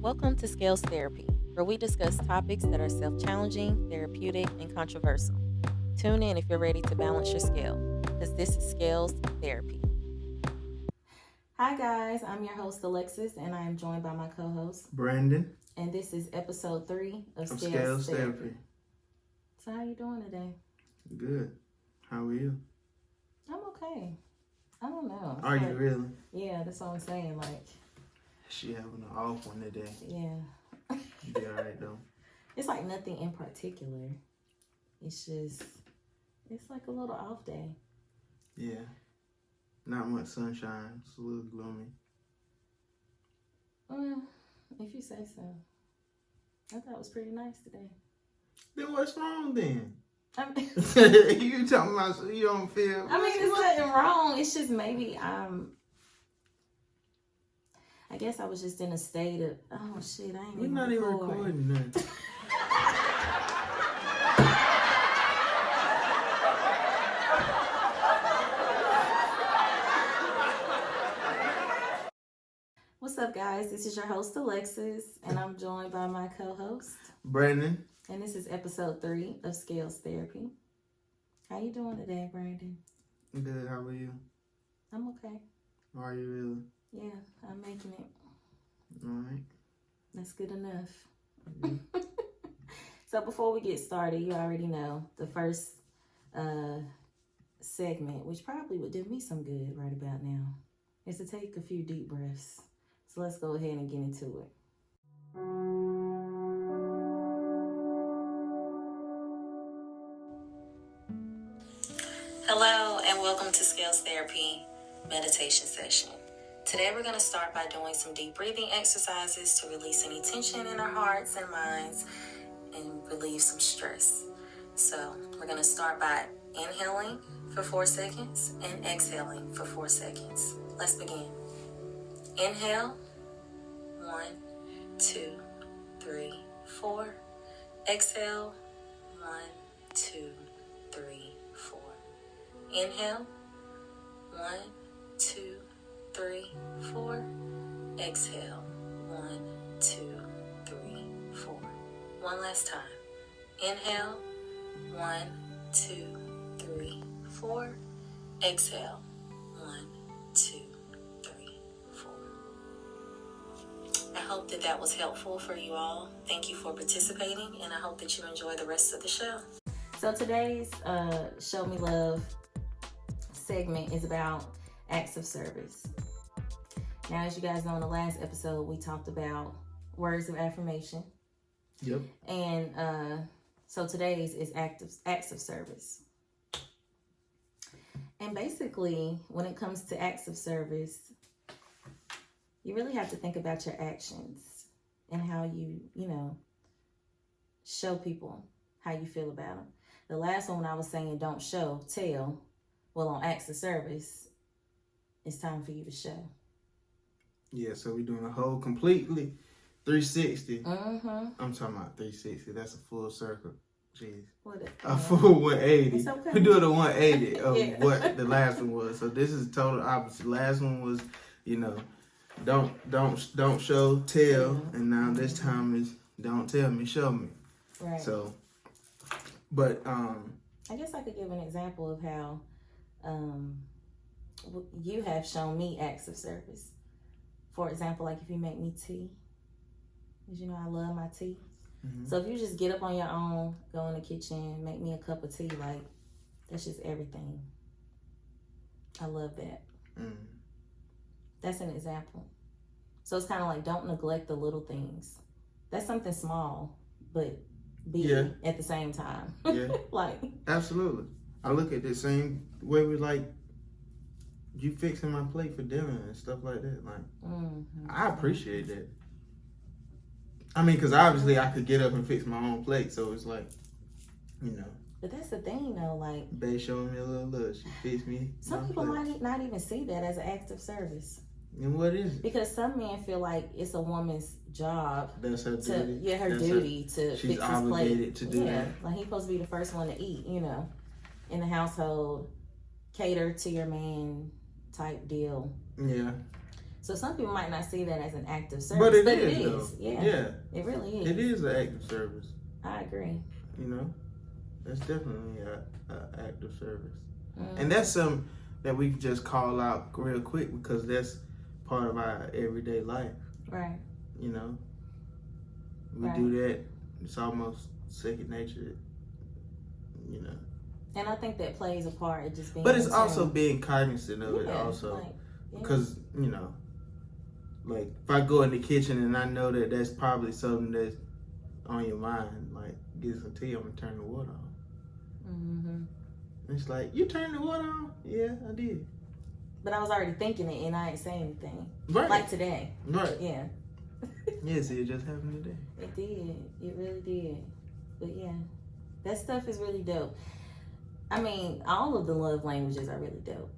Welcome to Scales Therapy, where we discuss topics that are self-challenging, therapeutic, and controversial. Tune in if you're ready to balance your scale, because this is Scales Therapy. Hi guys, I'm your host Alexus, and I am joined by my co-host Brandon. And this is episode 3 of Scales Therapy. So how you doing today? Good. How are you? I'm okay. I don't know. Are you really? Yeah, that's what I'm saying. Like, she having an off one today. Yeah. You be alright though. It's like nothing in particular. It's just, it's like a little off day. Yeah. Not much sunshine. It's a little gloomy. Well, if you say so. I thought it was pretty nice today. Then what's wrong then? I mean, you talking about so you don't feel? I mean, it's nothing wrong. It's just maybe I guess I was just in a state of, oh shit, I ain't We're not even recording nothing. What's up, guys? This is your host, Alexus, and I'm joined by my co-host, Brandon. And this is episode 3 of Scales Therapy. How you doing today, Brandon? Good. How are you? I'm okay. Are you really? Yeah, I'm making it. All right. That's good enough. Yeah. So before we get started, you already know the first segment, which probably would do me some good right about now, is to take a few deep breaths. So let's go ahead and get into it. Hello and welcome to Scales Therapy meditation session. Today we're going to start by doing some deep breathing exercises to release any tension in our hearts and minds and relieve some stress. So we're going to start by inhaling for 4 seconds and exhaling for 4 seconds. Let's begin. Inhale, 1, 2, 3, 4. Exhale, 1, 2, 3, 4. Inhale, 1, 2, 3, 4. Exhale, 1, 2, 3, 4. One last time. Inhale, 1, 2, 3, 4. Exhale, 1, 2, 3, 4. I hope that was helpful for you all. Thank you for participating, and I hope that you enjoy the rest of the show. So today's Show Me Love segment is about acts of service. Now, as you guys know, in the last episode, we talked about words of affirmation. Yep. And so today's is acts of service. And basically, when it comes to acts of service, you really have to think about your actions and how you show people how you feel about them. The last one, when I was saying don't show, tell. Well, on acts of service, it's time for you to show. Yeah, so we're doing a whole completely 360. Mm-hmm. I'm talking about 360. That's a full circle. Jeez. What a full 180. It's okay. We're doing a 180 of Yeah. what the last one was. So this is total opposite. Last one was, don't show, tell, and now this time is don't tell me, show me. Right. So, but I guess I could give an example of how you have shown me acts of service. For example, like if you make me tea, because I love my tea. Mm-hmm. So if you just get up on your own, go in the kitchen, make me a cup of tea, like that's just everything. I love that. Mm. That's an example. So it's kind of like don't neglect the little things. That's something small, but big at the same time. Yeah. Like absolutely. I look at the same way with like you fixing my plate for dinner and stuff like that. Like I appreciate that. I mean, because obviously I could get up and fix my own plate, so it's like, But that's the thing, though. Like, they showing me a little love. She fixed me. Some people might not even see that as an act of service. And what is it? Because some men feel like it's a woman's job. That's her duty. Yeah, her duty to fix his plate. She's obligated to do that. Like he's supposed to be the first one to eat, in the household, cater to your man type deal. Yeah. So some people might not see that as an act of service, but it is. though. Yeah, it really is. It is an act of service. I agree. You know, that's definitely an act of service, and that's something that we can just call out real quick because that's part of our everyday life. Right. You know, we do that. It's almost second nature. You know. And I think that plays a part in just being. But it's also being cognizant of it also, like, because you know, like if I go in the kitchen and I know that that's probably something that's on your mind, like get some tea, I'm gonna turn the water on. Mm-hmm. It's like, you turned the water on? Yeah, I did. But I was already thinking it and I ain't saying anything. Right. Like today. Right. Yeah. Yeah, see, it just happened today. It did. It really did. But yeah, that stuff is really dope. I mean, all of the love languages are really dope.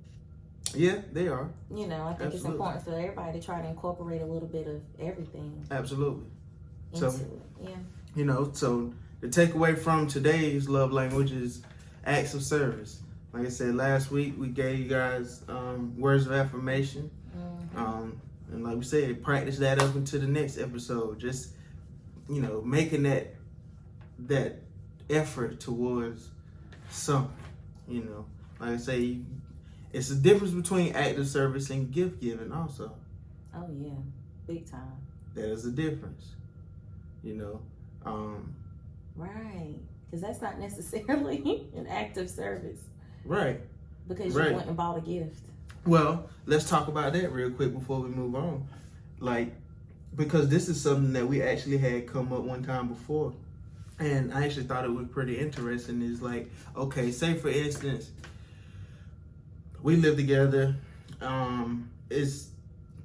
Yeah, they are. You know, I think it's important for everybody to try to incorporate a little bit of everything. Absolutely. Into it. Yeah. You know, so the takeaway from today's love language is acts of service. Like I said, last week we gave you guys words of affirmation. Mm-hmm. And like we said, practice that up into the next episode. Just, you know, making that effort towards something. You know, like I say, it's the difference between act of service and gift giving also. Oh yeah, big time. That is the difference. You know. Right, because that's not necessarily an act of service. Right. Because you went and bought a gift. Well, let's talk about that real quick before we move on. Like, because this is something that we actually had come up one time before. And I actually thought it was pretty interesting. Is like, okay, say for instance, we live together. It's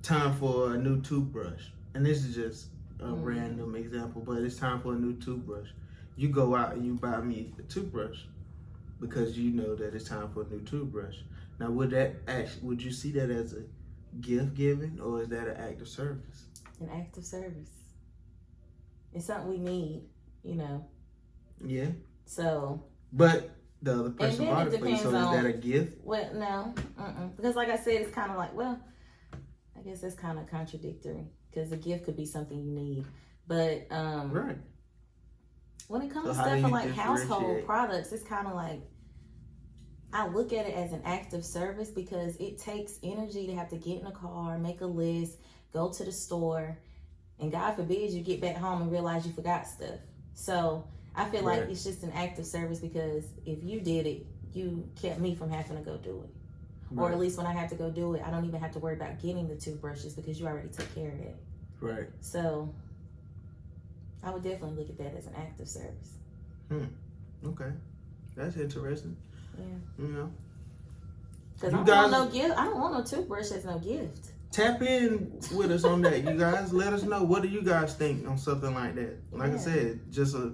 time for a new toothbrush. And this is just a random example, but it's time for a new toothbrush. You go out and you buy me a toothbrush because you know that it's time for a new toothbrush. Now, would you see that as a gift giving, or is that an act of service? An act of service. It's something we need, you know. Yeah. So. But the other person bought it for you, so is that a gift? Well, no. Because like I said, it's kind of like, well, I guess that's kind of contradictory because a gift could be something you need. But right. When it comes to stuff for like household products, it's kind of like, I look at it as an act of service because it takes energy to have to get in a car, make a list, go to the store, and God forbid you get back home and realize you forgot stuff. So I feel like it's just an act of service because if you did it, you kept me from having to go do it. Right. Or at least when I have to go do it, I don't even have to worry about getting the toothbrushes because you already took care of it. Right. So I would definitely look at that as an act of service. Okay. That's interesting. Yeah. You know. Because I don't want no toothbrush as no gift. Tap in with us on that, you guys. Let us know, what do you guys think on something like that? Like I said, just a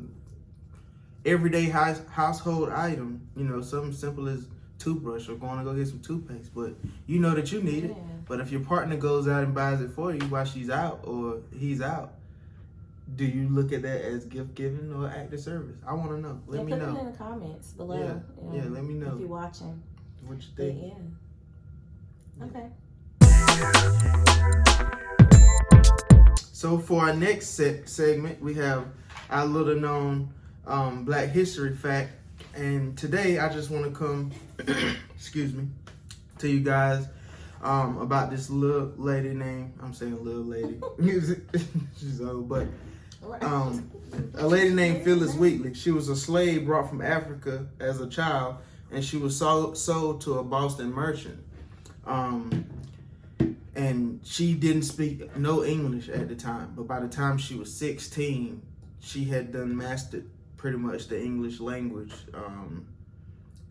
everyday household item. You know, something simple as toothbrush or going to go get some toothpaste. But you know that you need it. But if your partner goes out and buys it for you while she's out or he's out, do you look at that as gift giving or act of service? I want to know. Let me know. Put it in the comments below. Yeah, let me know. If you're watching. What you think? But okay. So for our next segment, we have our little known Black History fact. And today I just want to come, excuse me, to you guys about this little lady named, I'm saying little lady, she's old, but a lady named Phyllis Wheatley. She was a slave brought from Africa as a child, and she was sold to a Boston merchant. And she didn't speak no English at the time, but by the time she was 16, she had done mastered pretty much the English language.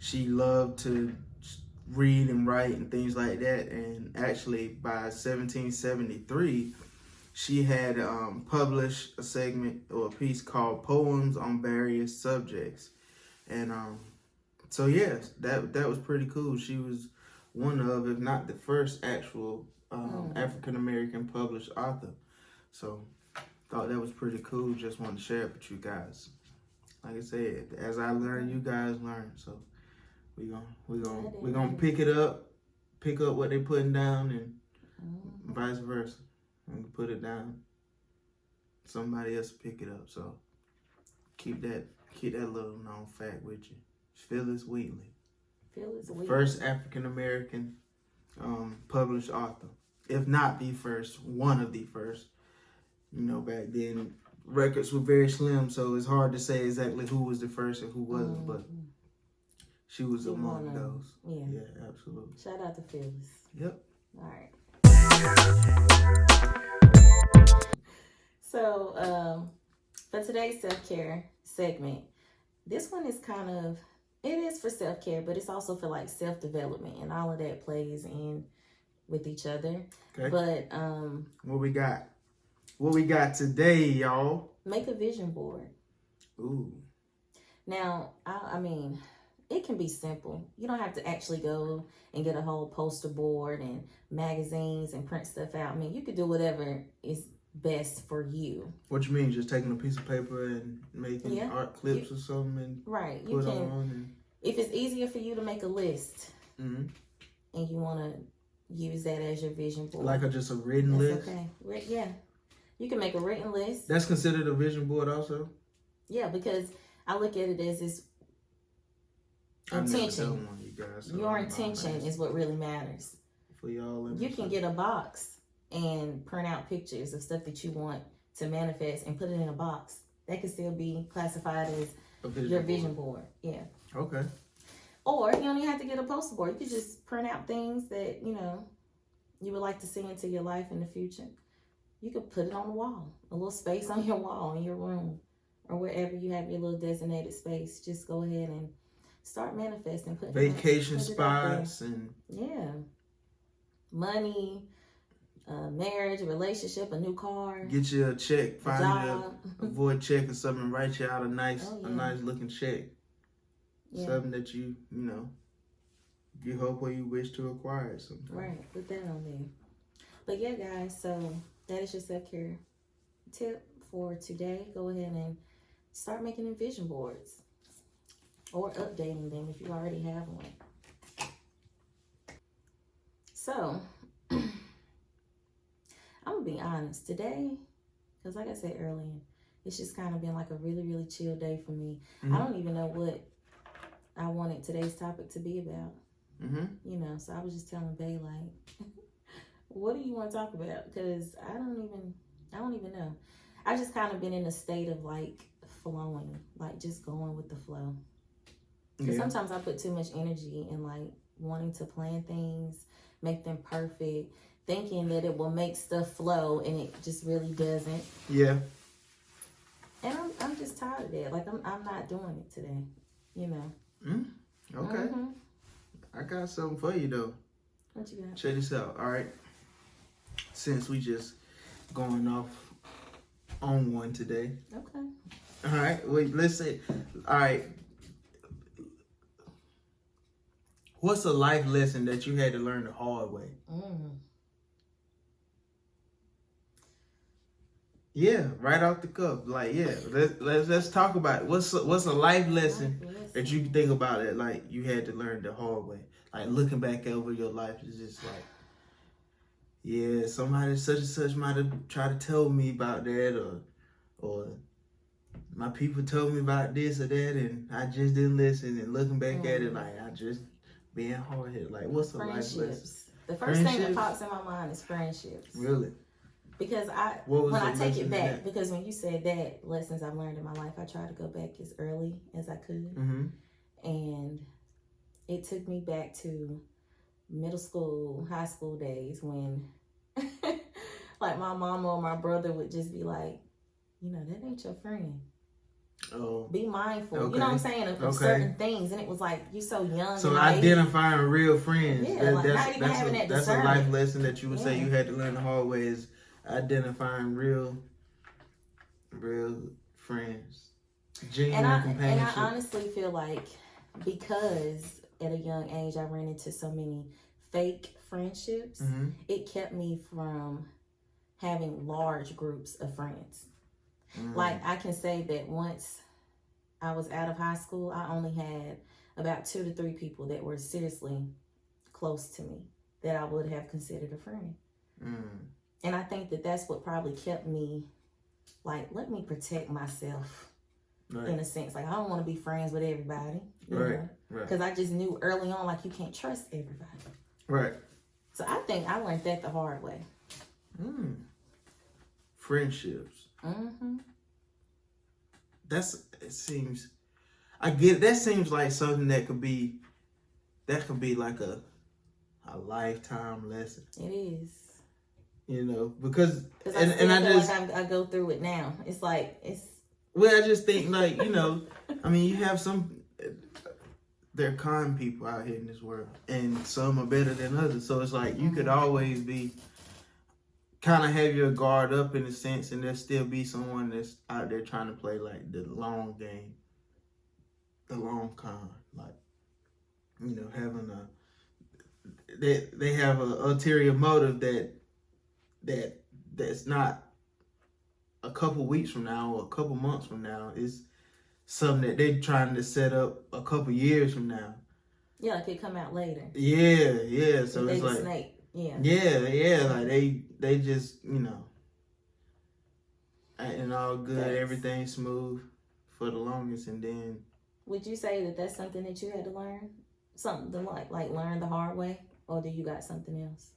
She loved to read and write and things like that, and actually by 1773, she had published a segment or a piece called Poems on Various Subjects. And so yes, that was pretty cool. She was one of, if not the first actual African-American published author. So thought that was pretty cool. Just wanted to share it with you guys. Like I said, as I learn, you guys learn. So we're gonna pick up what they're putting down, and Vice versa. I'm gonna put it down. Somebody else pick it up. So keep that little known fact with you. Phyllis Wheatley. Phyllis Wheatley. First African American published author. If not the first, one of the first. You know, back then records were very slim, so it's hard to say exactly who was the first and who wasn't, but she was among those. Yeah, absolutely. Shout out to Phyllis. Yep. All right. So, for today's self-care segment, this one is it is for self-care, but it's also for like self-development, and all of that plays in with each other. Okay. But what we got? What we got today, y'all? Make a vision board. Ooh. Now, I mean, it can be simple. You don't have to actually go and get a whole poster board and magazines and print stuff out. I mean, you could do whatever is best for you. What you mean? Just taking a piece of paper and making art clips or something and right. Put on and... If it's easier for you to make a list and you want to use that as your vision board. Like just a written list? Okay. Yeah. You can make a written list. That's considered a vision board also? Yeah, because I look at it as this intention. Your intention is what really matters. For y'all. You can get a box and print out pictures of stuff that you want to manifest and put it in a box. That could still be classified as your vision board. Yeah. Okay. Or you don't even have to get a poster board. You could just print out things that, you know, you would like to see into your life in the future. You could put it on the wall, a little space on your wall in your room or wherever you have your little designated space. Just go ahead and start manifesting. Vacation spots and... Yeah. Money, marriage, a relationship, a new car. Get you a check, find a void check or something, write you out a nice looking check. Yeah. Something that you hope or you wish to acquire sometime. Right, put that on there. But yeah, guys, so that is your self-care tip for today. Go ahead and start making vision boards or updating them if you already have one. So, I'm going to be honest. Today, because like I said earlier, it's just kind of been like a really, really chill day for me. I don't even know what I wanted today's topic to be about. You know, so I was just telling Bae, like, what do you want to talk about? Because I don't even know. I've just kind of been in a state of like flowing, like just going with the flow. Because sometimes I put too much energy in like wanting to plan things, make them perfect, thinking that it will make stuff flow, and it just really doesn't. Yeah. And I'm just tired of that. Like I'm not doing it today, you know. Okay. I got something for you though. What you got? Check this out. All right. Since we just going off on one today. Okay. All right. Wait. Let's say. All right. What's a life lesson that you had to learn the hard way? Yeah, right off the cuff. Like, yeah, let's talk about it. What's a life lesson that you think about it like you had to learn the hard way? Like looking back over your life is just like, yeah, somebody such and such might have tried to tell me about that, or my people told me about this or that, and I just didn't listen. And looking back at it, like I just being hard headed. Like, what's a life lesson? The first thing that pops in my mind is friendships. Really? Because when I take it back, because when you said that, lessons I've learned in my life, I try to go back as early as I could. And it took me back to middle school, high school days when like my mama or my brother would just be like, you know, that ain't your friend. Oh. Be mindful. Okay. You know what I'm saying? Of certain things. And it was like, you're so young. So identifying real friends. Yeah, that's a life lesson that you would say you had to learn the hard way is identifying real friends. Genuine companionship. And I honestly feel like because at a young age I ran into so many fake friendships, it kept me from having large groups of friends. Like I can say that once I was out of high school, I only had about 2 to 3 people that were seriously close to me that I would have considered a friend. And I think that that's what probably kept me, like, let me protect myself. Right. In a sense, like, I don't want to be friends with everybody, you know, because I just knew early on, like, you can't trust everybody. Right. So I think I learned that the hard way. Friendships. I get it. That seems like something that could be like a lifetime lesson. It is. You know, because I feel like I go through it now. It's like, well, I just think, like, you know, I mean, you have there are kind people out here in this world, and some are better than others. So it's like, you could always be, kind of have your guard up in a sense, and there'll still be someone that's out there trying to play, like, the long game, the long con. Like, you know, having they have an ulterior motive that's not a couple weeks from now or a couple months from now. It's something that they're trying to set up a couple years from now. Yeah, like it come out later. Yeah. So it's like snake. Yeah. Like they just, you know, acting all good, everything smooth for the longest, and then. Would you say that that's something that you had to learn? Something to like learn the hard way, or do you got something else?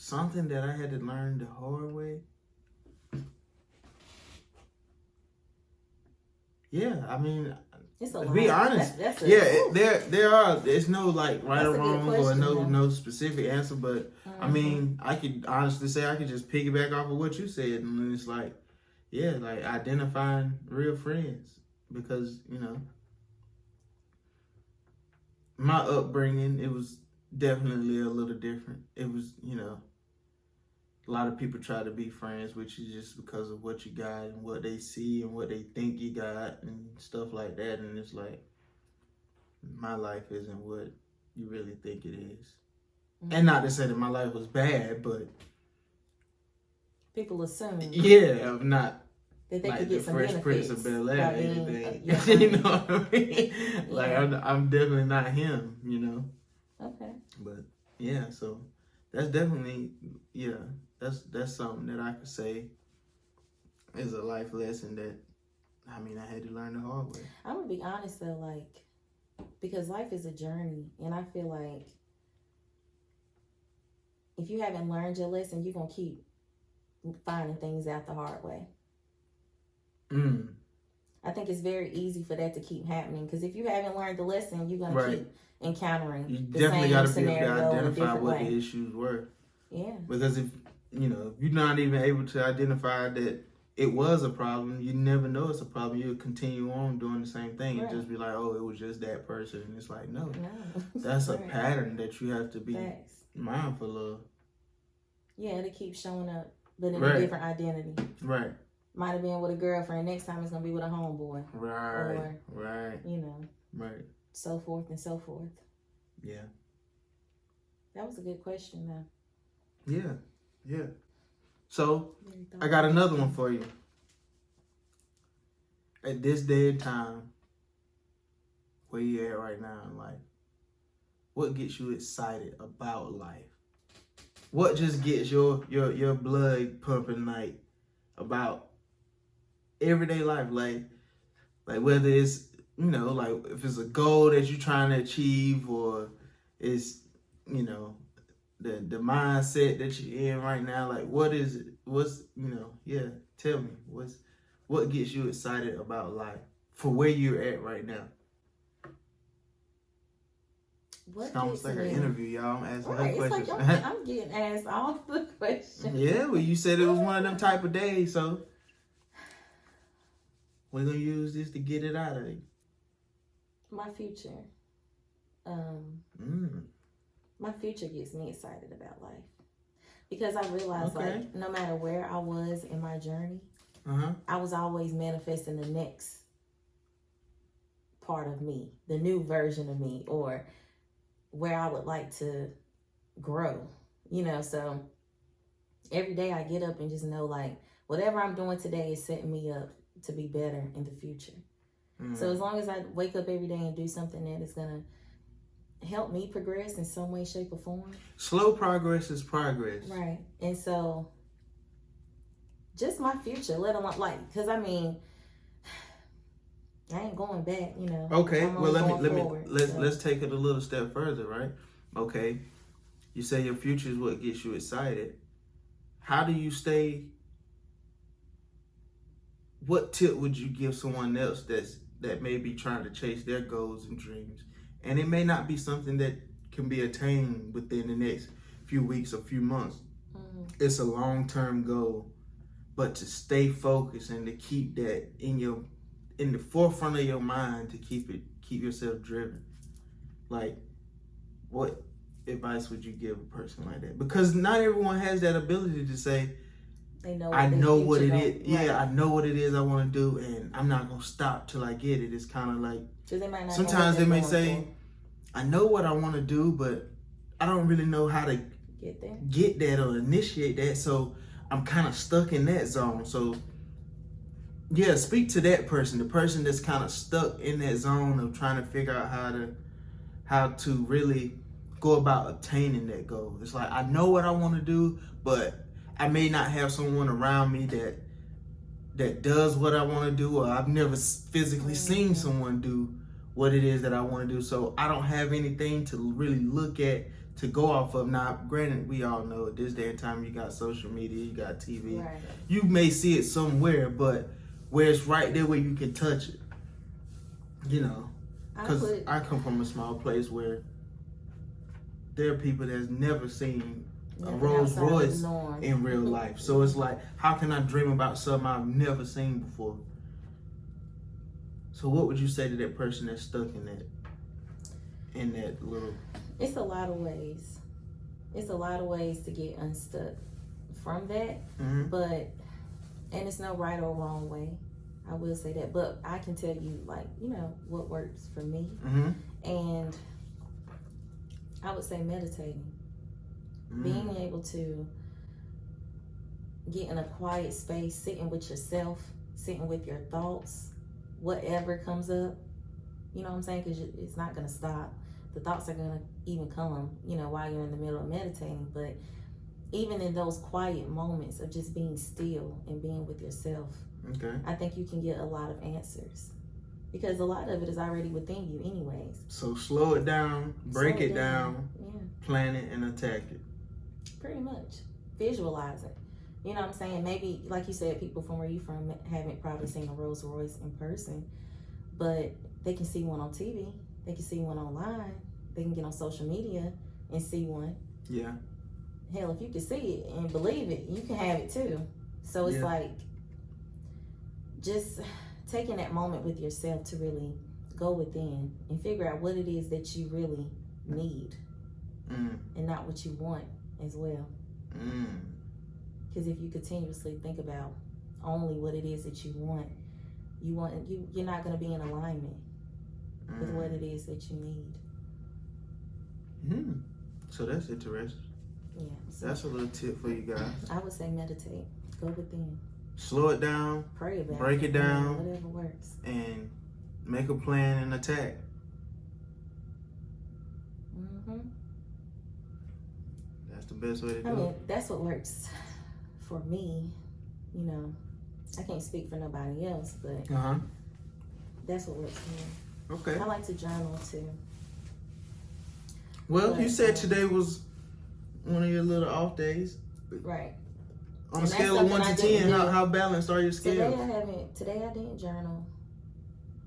Something that I had to learn the hard way. Yeah, I mean, to be honest, there are. There's no like right or wrong or no specific answer, but I mean, I could honestly say I could just piggyback off of what you said, and it's like, yeah, like identifying real friends, because you know, my upbringing, it was definitely a little different. It was, you know, a lot of people try to be friends with you just because of what you got and what they see and what they think you got and stuff like that. And it's like, my life isn't what you really think it is. And not to say that my life was bad, but people assume. Yeah, I'm not that they like could get the some Fresh Prince of Bel-Air or anything. You know what I mean? Like, I'm definitely not him, you know? Okay. But, yeah, so that's definitely, that's something that I could say is a life lesson that, I mean, I had to learn the hard way. I'm going to be honest, though, like, because life is a journey, and I feel like if you haven't learned your lesson, you're going to keep finding things out the hard way. I think it's very easy for that to keep happening, because if you haven't learned the lesson, you're going to keep encountering the same gotta scenario be able to identify what the issues were. Yeah. Because if you're not even able to identify that it was a problem, you never know it's a problem. You'll continue on doing the same thing and just be like, oh, it was just that person. And it's like, no. That's a pattern that you have to be mindful of. Yeah, it keeps showing up, but in a different identity. Right. Might have been with a girlfriend. Next time it's going to be with a homeboy. Right. Right. So forth and so forth. Yeah. That was a good question, though. Yeah. So, I got another one for you. At this day and time, where you at right now in life, what gets you excited about life? What just gets your blood pumping, like, about everyday life? Like whether it's, like if it's a goal that you're trying to achieve, or it's, the mindset that you're in right now. Like, what is it? Tell me. What gets you excited about life for where you're at right now? It's almost like an interview, y'all. I'm asking her questions. Like I'm getting asked all the questions. Yeah, well, you said it was one of them type of days, so we're going to use this to get it out of you. My future. My future gets me excited about life. Because I realized, like, no matter where I was in my journey, I was always manifesting the next part of me, the new version of me, or where I would like to grow, so every day I get up and just know, like, whatever I'm doing today is setting me up to be better in the future. So as long as I wake up every day and do something that is going to help me progress in some way, shape, or form. Slow progress is progress. Right. And so, just my future, let alone, like, because I mean, I ain't going back, you know. Okay, well let's let's take it a little step further, right? Okay, you say your future is what gets you excited. How do you stay? What tip would you give someone else that may be trying to chase their goals and dreams, and it may not be something that can be attained within the next few weeks or few months? It's a long-term goal, but to stay focused and to keep that in the forefront of your mind, to keep yourself driven. Like, what advice would you give a person like that? Because not everyone has that ability to say, I know what it is. Yeah, I know what it is I want to do, and I'm not gonna stop till I get it. It's kind of like, sometimes they may say, I know what I want to do, but I don't really know how to get that or initiate that, so I'm kind of stuck in that zone. So yeah, speak to that person, the person that's kind of stuck in that zone of trying to figure out how to really go about obtaining that goal. It's like, I know what I want to do, but I may not have someone around me that does what I want to do, or I've never physically seen someone do what it is that I want to do. So I don't have anything to really look at, to go off of. Now, granted, we all know at this day and time, you got social media, you got TV. Right. You may see it somewhere, but where it's right there where you can touch it, you know. Because I come from a small place where there are people that's never seen a Rolls Royce in real life. So it's like, how can I dream about something I've never seen before? So what would you say to that person that's stuck in that little... It's a lot of ways. It's a lot of ways to get unstuck from that. But, and it's no right or wrong way. I will say that. But I can tell you, like, you know, what works for me. And I would say meditating. Being able to get in a quiet space, sitting with yourself, sitting with your thoughts, whatever comes up, you know what I'm saying? Because it's not going to stop. The thoughts are going to even come, you know, while you're in the middle of meditating. But even in those quiet moments of just being still and being with yourself, I think you can get a lot of answers. Because a lot of it is already within you anyways. So slow it down, break it down, plan it, and attack it. Pretty much. Visualize it. You know what I'm saying? Maybe, like you said, people from where you're from haven't probably seen a Rolls Royce in person, but they can see one on TV. They can see one online. They can get on social media and see one. Yeah. Hell, if you can see it and believe it, you can have it too. So it's like just taking that moment with yourself to really go within and figure out what it is that you really need and not what you want as well. Because if you continuously think about only what it is that you're not going to be in alignment with what it is that you need. So that's interesting. Yeah. So that's a little tip for you guys. I would say meditate. Go within. Slow it down. Pray about it. Break it down. Whatever works. And make a plan and attack. That's the best way to do it. I mean, that's what works for me. You know, I can't speak for nobody else, but that's what works for me. Okay. I like to journal too. Well, you said today was one of your little off days. Right. On a scale of 1 to 10, how balanced are your scales? Today I didn't journal.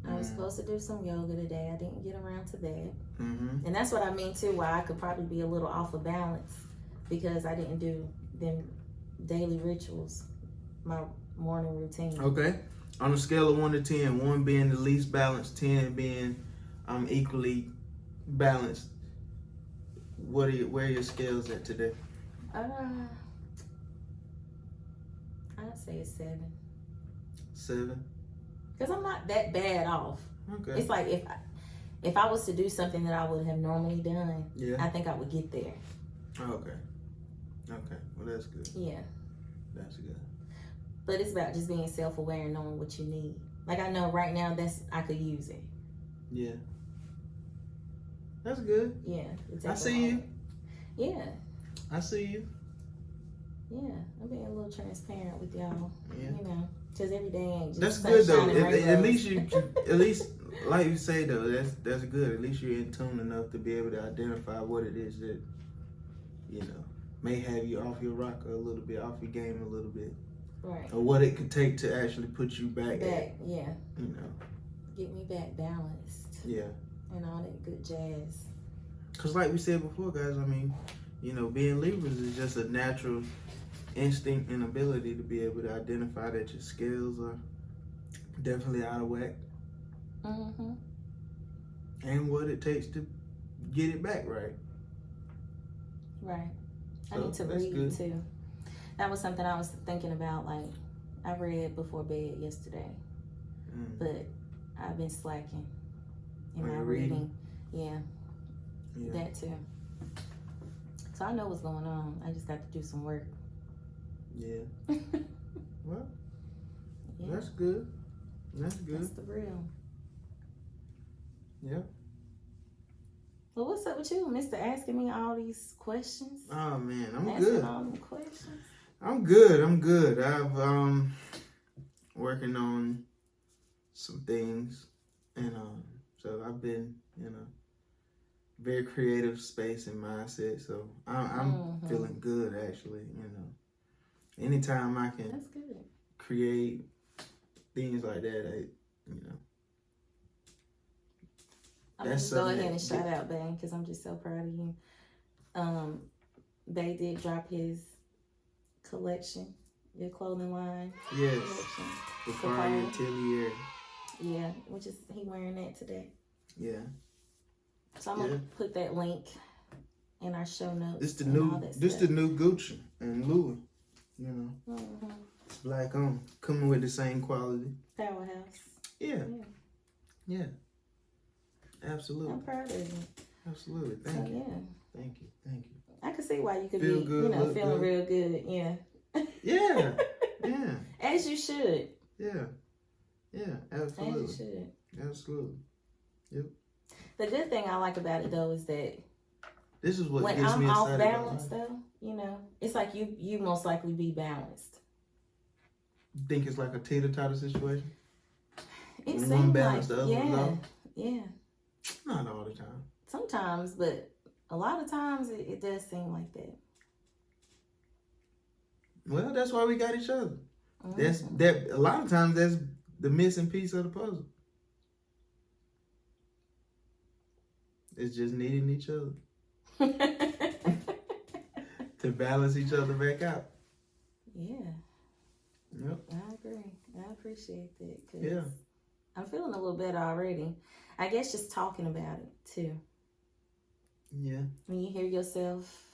I was supposed to do some yoga today. I didn't get around to that. And that's what I mean too, why I could probably be a little off of balance, because I didn't do them daily rituals, my morning routine. Okay. On a scale of 1 to 10, 1 being the least balanced, 10 being equally balanced, where are your scales at today? I'd say it's 7. 7? Because I'm not that bad off. Okay. It's like if I was to do something that I would have normally done, I think I would get there. Okay. Well, that's good. Yeah. That's good. But it's about just being self-aware and knowing what you need. Like, I know right now I could use it. Yeah. That's good. Yeah. I see you. Yeah. I see you. Yeah. I'm being a little transparent with y'all. Yeah. You know, because every day ain't just That's good though. sunshine and rainbows. At least, like you say though, that's good. At least you're in tune enough to be able to identify what it is that, you know, may have you off your rocker a little bit, off your game a little bit. Right. Or what it could take to actually put you back at, yeah. you know. Get me back balanced. Yeah. And all that good jazz. Because like we said before, guys, I mean, you know, being Libras is just a natural instinct and ability to be able to identify that your scales are definitely out of whack. Mm-hmm. And what it takes to get it back right. Right. So, I need to read good. too. That was something I was thinking about. Like, I read before bed yesterday, but I've been slacking in my reading. Yeah, that too. So I know what's going on. I just got to do some work. Yeah. Well, that's good. That's good. That's the real. Yeah. Well, what's up with you, Mr. Asking me all these questions? Oh man, I'm asking good. All them questions. I'm good. I've working on some things, and so I've been in a very creative space and mindset. So I'm feeling good actually. You know, anytime I can That's good. create things like that, you know. I'm gonna just go ahead and shout out Bang because I'm just so proud of you. They did drop his collection, your clothing line. Yes. Collection. The Fire Atelier. Yeah, which is he wearing that today. Yeah. So I'm gonna put that link in our show notes. This the new Gucci and Louis. You know. It's black on, coming with the same quality. Powerhouse. Yeah. Absolutely. I'm proud of you. Absolutely. Thank you. Yeah. Thank you. I can see why you could Feel be, good, feeling real good. Yeah. Yeah. As you should. Yeah. Absolutely. As you should. Absolutely. Yep. The good thing I like about it though is that this is what when gets I'm me off excited balance though, you know, it's like you most likely be balanced. You think it's like a teeter-totter situation? It when seems one balance, like, the other is off? Yeah. Not all the time. Sometimes, but a lot of times it does seem like that. Well, that's why we got each other. That a lot of times that's the missing piece of the puzzle. It's just needing each other to balance each other back out. Yeah. Yep. I agree. I appreciate that. Yeah. I'm feeling a little better already. I guess just talking about it too. Yeah. When you hear yourself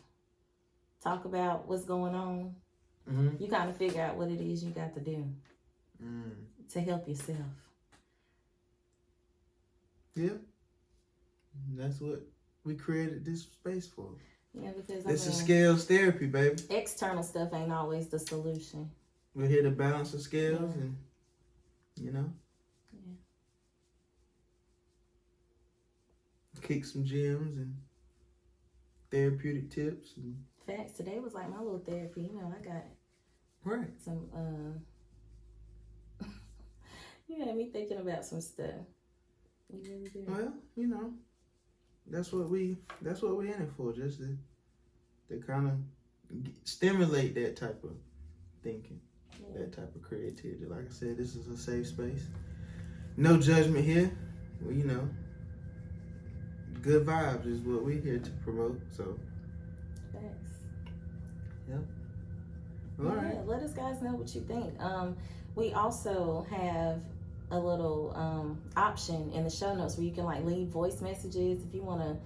talk about what's going on, you kind of figure out what it is you got to do to help yourself. Yeah. That's what we created this space for. Yeah, because this is scales therapy, baby. External stuff ain't always the solution. We're here to balance the scales and, you know, kick some gems and therapeutic tips. And facts. Today was like my little therapy. You know, I got some, you had me thinking about some stuff. You really did. Well, you know, that's what we're in it for, just to kind of stimulate that type of thinking, that type of creativity. Like I said, this is a safe space. No judgment here. Well, you know, good vibes is what we're here to promote. So, thanks. Yep. All right. Yeah, let us guys know what you think. We also have a little option in the show notes where you can like leave voice messages if you want to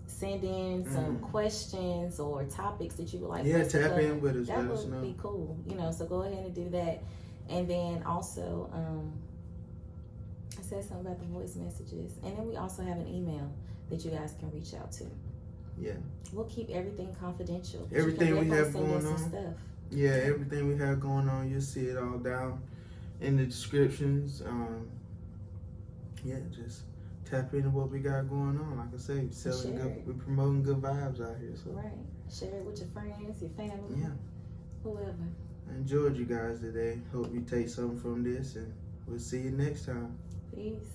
send in some questions or topics that you would like. Yeah, tap in with us. That would be cool. You know, so go ahead and do that. And then also, I said something about the voice messages, and then we also have an email that you guys can reach out to. Yeah. We'll keep everything confidential. Everything we have going on. Stuff. Yeah, everything we have going on, you'll see it all down in the descriptions. Yeah, just tap into what we got going on. Like I say, selling good, we're promoting good vibes out here. So right, share it with your friends, your family, whoever. I enjoyed you guys today. Hope you take something from this, and we'll see you next time. Peace.